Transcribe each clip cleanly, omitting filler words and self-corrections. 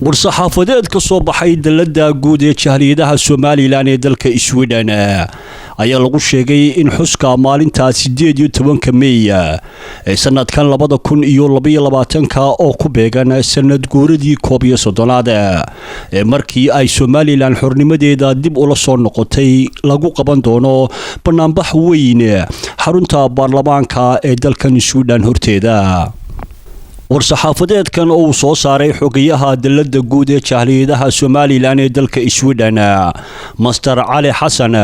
war-saxaafadeed ka soo baxay dalada guud ee jahliyadaha Soomaaliland ee dalka Sweden ayaa lagu sheegay in xuska maalinta 18 May ee sanadkan 2022 oo ku beegan sanad guuradii 11aad ee markii ay Soomaaliland xornimadeeda dib ula soo noqotay lagu qaban doono barnaamij weyn xarunta baarlamaanka ee dalkan Sweden horteeda war-saxaafadeedkan oo soo saaray xogayaha dalada guud ee jahliyadaha Soomaaliland ee dalka Sweden Master Ali Xasan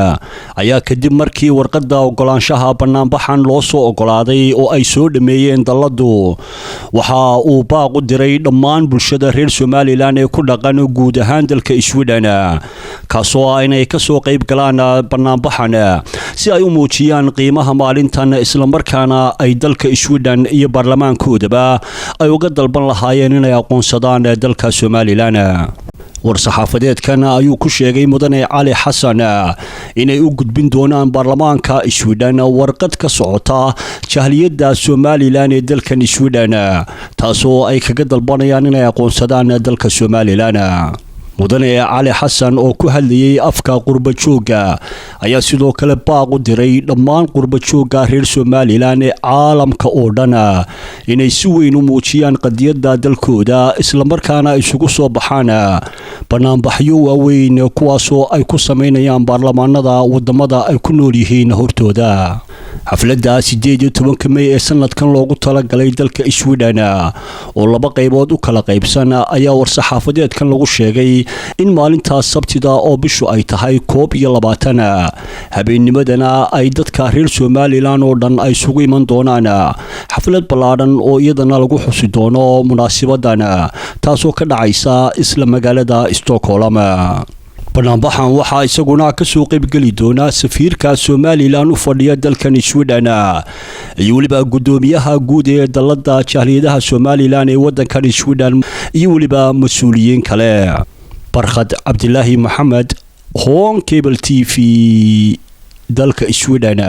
ayaa kadib markii warqadda ogolaanshaha barnaamijkan loo soo ogolaaday oo ay soo dhameeyeen daladu waxa uu baaq u diray dhammaan bulshada reer Soomaaliland ee ku dhaqan guud ahaan dalka Sweden kaasoo inay ka soo qayb galaan barnaamijkan si ay u muujiyaan qiimaha maalintan isla markaana ay dalka Sweden iyo baarlamaankoodaba ay uga dalban lahaayeen inay aqoonsadaan dalka Soomaaliland war-saxaafadeedkan ayuu ku sheegay mudane Ali Xasan inay u gudbin doonaan baarlamaanka Sweden warqad ka socota jahliyada Soomaaliland ee dalka Sweden taasoo ay kaga dalbanayaan inay aqoonsadaan dalka Soomaaliland mudane Ali Xasan oo ku hadlayay afka qurba jooga ayaa sidoo kale baaq u diray dhammaan qurba jooga reer Soomaaliland ee caalamka oo dhan inay si weyn u muujiyaan qadiyada dalkooda isla markaana isugu soo baxaan barnaamijyo waaweyn kuwaasoo ay ku sameynayaan baarlamaanada wadamada ay ku nool yihiin hortooda xafladda 18 May ee sanadkan loogu talagalay dalka Sweden oo laba qaybood u kala qaybsan ayaa war-saxaafadeedkan lagu sheegay in maalinta sabtida oo bishu ay tahay 21 habeennimadana ay dadka reer Soomaaliland oo dhan ay isugu iman doonaan xaflad ballaaran oo iyadana lagu xusi doono munaasabadan taasoo ka dhacaysa isla magaalada Stockholm barnaamijkan waxa isaguna ka soo qayb gali doona safiirka Soomaaliland u fadhiya dalkan Sweden iyo waliba gudoomiyaha guud ee dalada jahliyadaha Soomaaliland ee wadankan Sweden iyo waliba mas'uuliyiin kale Barkhad Cabdilaahi Maxamed Home Cable TV dalka Sweden